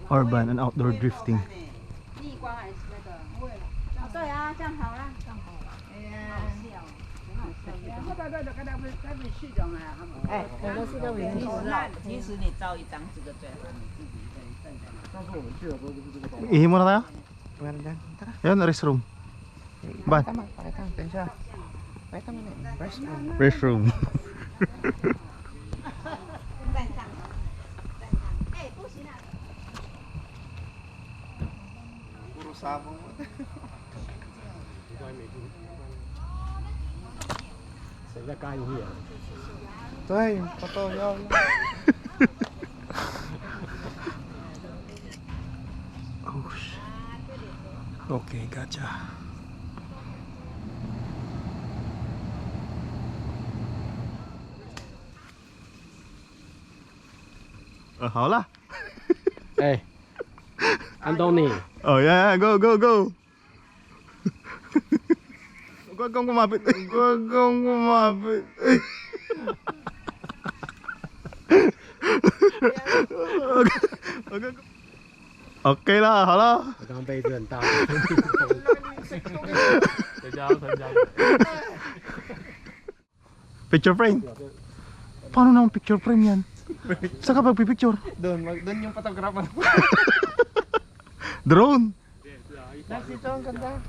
urban and outdoor drifting. 逆光还是那个？哦，对啊，这样好啦，这样好了。哎呀，好笑，很好笑。哎，我们是个维尼斯啊。其实你照一张这个最好，你自己可以站在那。上次我们去的时候就是这个。Ihi muna tayo? Maganda. Tara. Ayun, restroom. Ban? Tama, pakita. Tensya. Pakita mo na eh. Restroom. Restroom. 站上，站上。哎，不行啊。 Puro sabong mo. Saya kain here. Tay, patoyaw. Oh, shit. Okay, gotcha. Hảo lah. Hey, Anthony. Oh yeah, go go go. Huwag kang kumapit. Huwag kang kumapit. Okay lah, 好了。我刚被子很大。等下要参加。Picture frame. Paano naman picture frame yan? Saan ka magpipicture? Doon yung photographer. Drone. Dito ang ganda.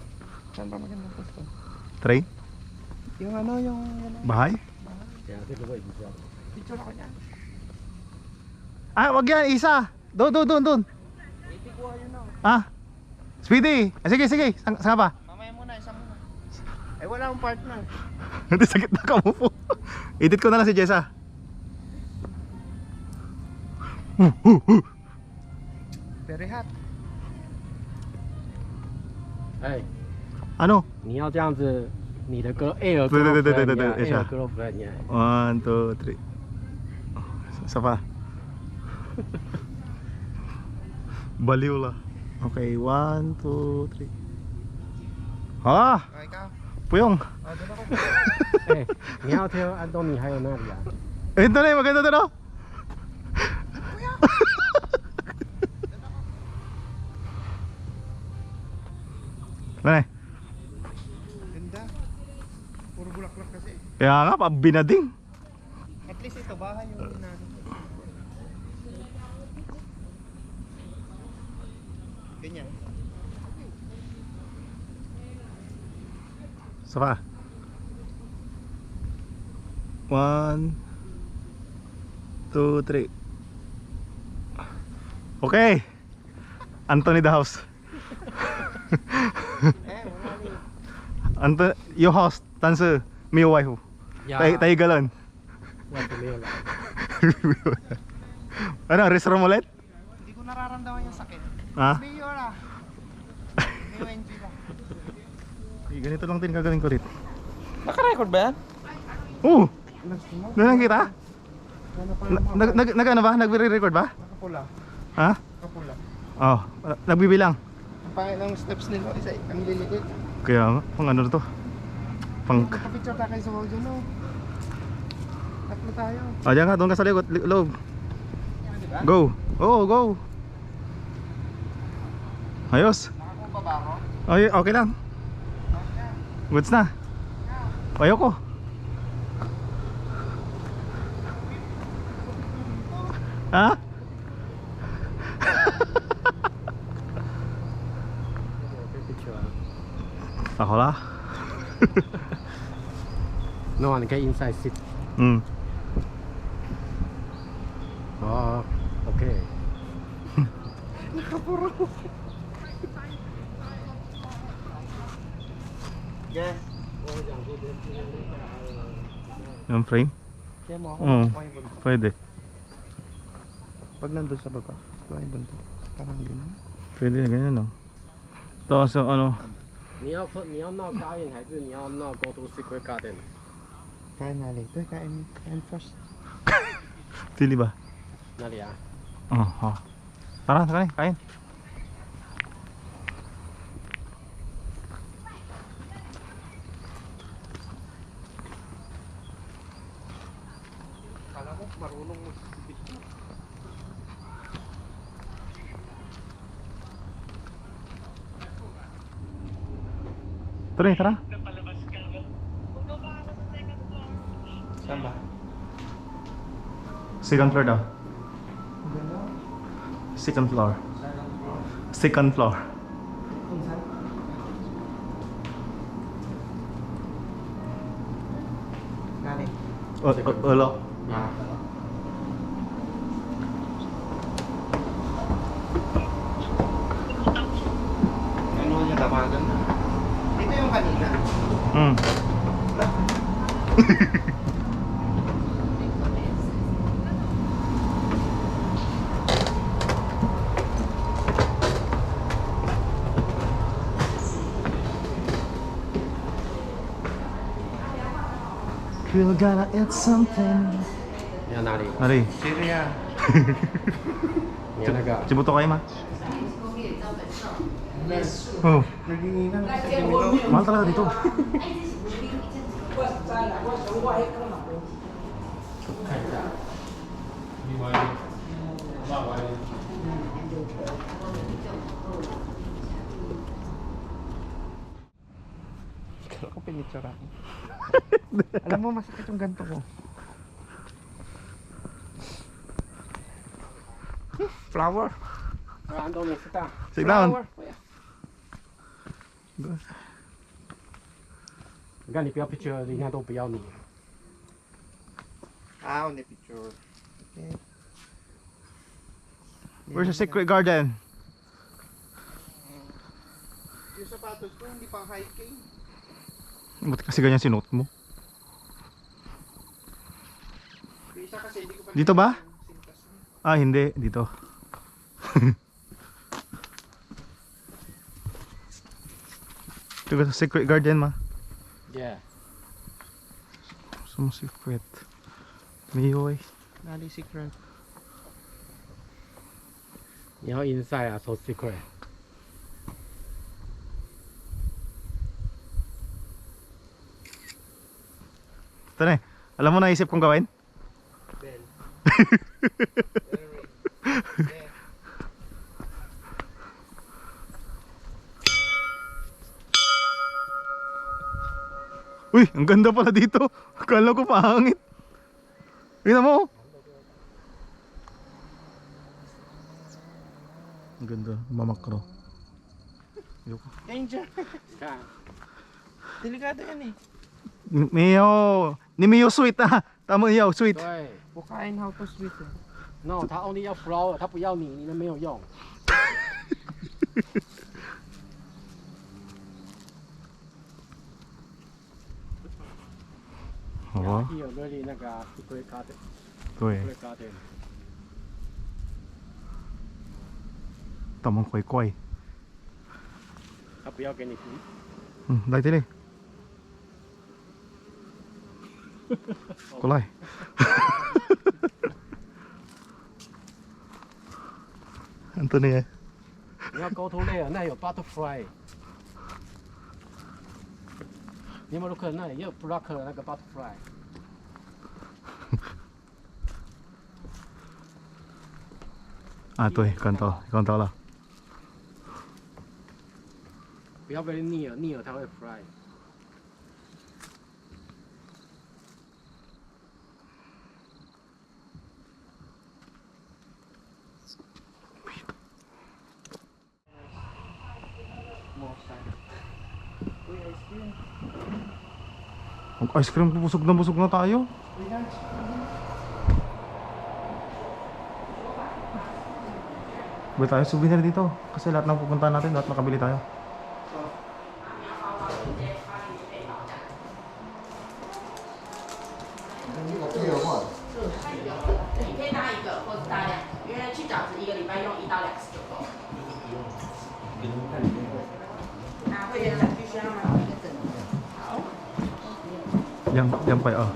Saan pa magandang posto? Train? Yung ano, yung... Bahay? Picture ako niyan. Ah, wag yan, isa. Doon. Ah? Speedy. Ah, sige. Saan ka ba? Mamaya muna, isang muna. Eh, wala akong partner. Hindi, sakit na ka mo po. Edit ko na lang si Jessa. Very hot. 哎， Ano? 你要这样子，你的歌 Air 对 Girlfriend Air 等一下 Girlfriend 你。 1, 2, 3. Isa pa. Baliw lah. Okay, 1, 2, 3. Ah! Puyong. 哎，你要挑安东尼还有那里啊？ Ito na, maganda to no? Ano eh? Ganda. Puro bulaklak kasi. Kaya nga, pabinading. At least ito bahay yung natin. Ganyan. Isa pa. 1, 2, 3. Okay. Anthony the house. Anthony, your house. 但是没有外户。tayo galon. 外头没有来。 Ano, restaurant ulit? Hindi ko nararamdaman yung sakit. Ha? Mayor ah. UNG lang. Ganito lang din gagawin ko rito. Naka-record ba yan? Oo! Doon kita? Nag-ano ba? Nag-re-record ba? Nakapula. Ha? Nakapula. Oo. Nagbibilang. Ang pangit ng steps nila. Isa, ang liliit. Kaya nga, pang ano to? Pang... Magpapicture tayo sa Waudio no? Tatlo tayo. Ah, diyan nga, doon ka sa likod, loob. Go! Oo, go! Ayos! Nakakuha ba ako? Ay, okay lang. Goods na. Ayoko. Ha? Ako lah. No, 你可以 inside sit. Oh, okay. Yes. Yung frame? Kaya mo ako. Oo, pwede. Pag nandun sa baba, ito ay bunto. Parang gano'n. Pwede na ganyan, no? Tapos yung ano, 你要闹答应还是你要闹 go to secret garden？ kain na later, kain first. pili ba? 哪里啊？ Oo. Tara, kain, kain. Kala mo marunong mo. Tara, tara. Saan ba? Second floor daw. Second floor. Second floor. Galing. Ulo. Ah. Ano niya tawagan na? Ito yung kanina. Hmm. We're gonna eat something. 你要哪里？ Nari, Syria. 你要那个？ cibuto kayo ma? Oh, Naginginan ako sa Kimilo. mahal talaga dito. Kala ko pinitsura ko. Alam mo, masakit yung ganto ko. Flower. Ando mo kita. Sit down. Flower. 你看，你不要 picture，人家都不要你。啊，我的 picture。 Where's the secret garden? Yung sapatos ko, hindi pang hiking. Ba't kasi ganyan sinuot mo? Yung isa kasi, hindi ko pa Dito ba? sintas mo. Ah, hindi. Dito. Ito sa secret garden ma. Yeah. Some secret. Miyoy. Nali secret. 你要 inside 啊，so secret。 Ito na eh. Alam mo naisip kong gawin? Ben. Uy, ang ganda pala dito. Akala ko pahangit. Tingnan mo. Ang ganda, mamakro. Ayoko. Danger. Ka. Delikado yan eh. Mio, ni Mio sweet ah. Tama yaw, sweet. 对，我看 how to sweet。No， 他 only 要 flower， 他不要你，你们没有用。 Oo, Here really 那个 secret garden， 对 secret garden。 Tamang kway-kway. 他不要给你听。 Dahil tili. Kulay. Ito na yan. 你要 go to there， 那有 butterfly。你有没有 look 那里也有 block 那个 butterfly？ Ah, ito eh. Kanto lang. 不要 very near， 它会 fly。 Ang ice cream, busog na tayo. Bili tayo souvenir dito. Kasi lahat ng pupuntahan natin, lahat makabili tayo. Yan pa oh.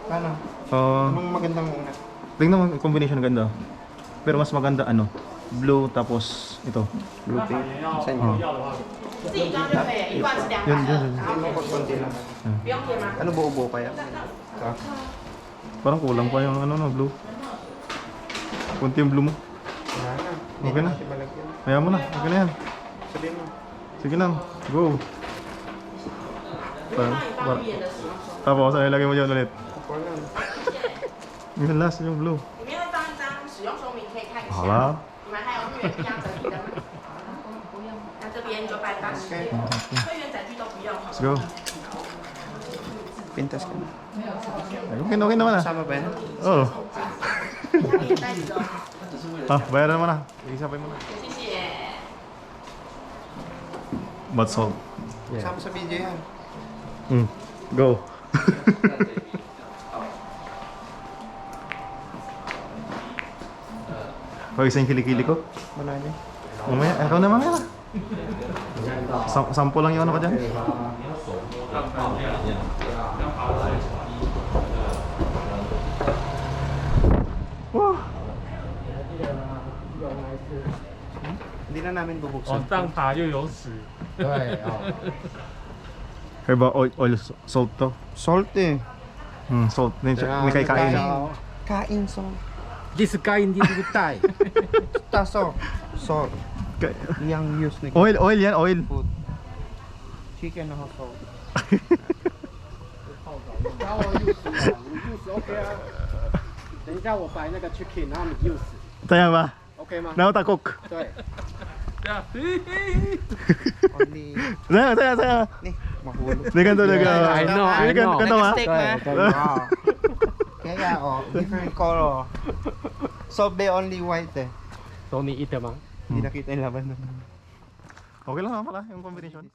Paano? Oh, Anong magandang una? tingnan mo yung combination ganda. Pero mas maganda ano, blue tapos ito. Blue pink. Saan Oh. 自己装就可以了，一罐是200 Yun, 的 yun, yun. 然后可以 Konti lang. 不用贴吗？ Ano buo-buo kaya? Parang kulang pa yung ano no, blue. Kunti yung blue mo. Wala na. Okay na. Kasi malagyan. Kaya mo na, okay na yan. Sabihin mo. Sige lang, go. 帮你放预言的使用说明， Tapos, ano ilagay mo dyan ulit? Yung last, yung blue. 里面会放一张使用说明，可以看一下。 Hala. 你们还有会员一样整理的吗？不用。那这边980，会员载具都不用。 Let's go. Pintas ka na. Okay, okay naman ah. Sama ba yan? Oo. 下面袋子哦， Ah, bayaran mo na. Isapay mo na. 谢谢。 Bath salt. Sama sa video yan. Go. Kau isa yung kilikili ko? Wala niya. Mamaya, ikaw na mamaya. Sampo lang yung ano ko dyan. Wow. Hindi na namin bubuksan. 往上爬又有屎。对哦。 Kaya ba oil salt to? Salt eh. Salt. May kain. Kain salt. 这是该印，这是带。 Taso. Salt. Yang use ni Oil yan, oil. food. Chicken na salt. 然后你 use OK 啊。等一下我摆那个 chicken，然后你 use Taya ba? OK 吗？ Nautakok. 对。 Only. Saya. Ni, mahulog. Hindi ganito, I know, I know. Ganito ba? Steak na. Kaya oh, different color. Salt they only white eh. So 你 eat 吗？ Hindi nakita yung laban nun. Okay lang naman pala yung combination.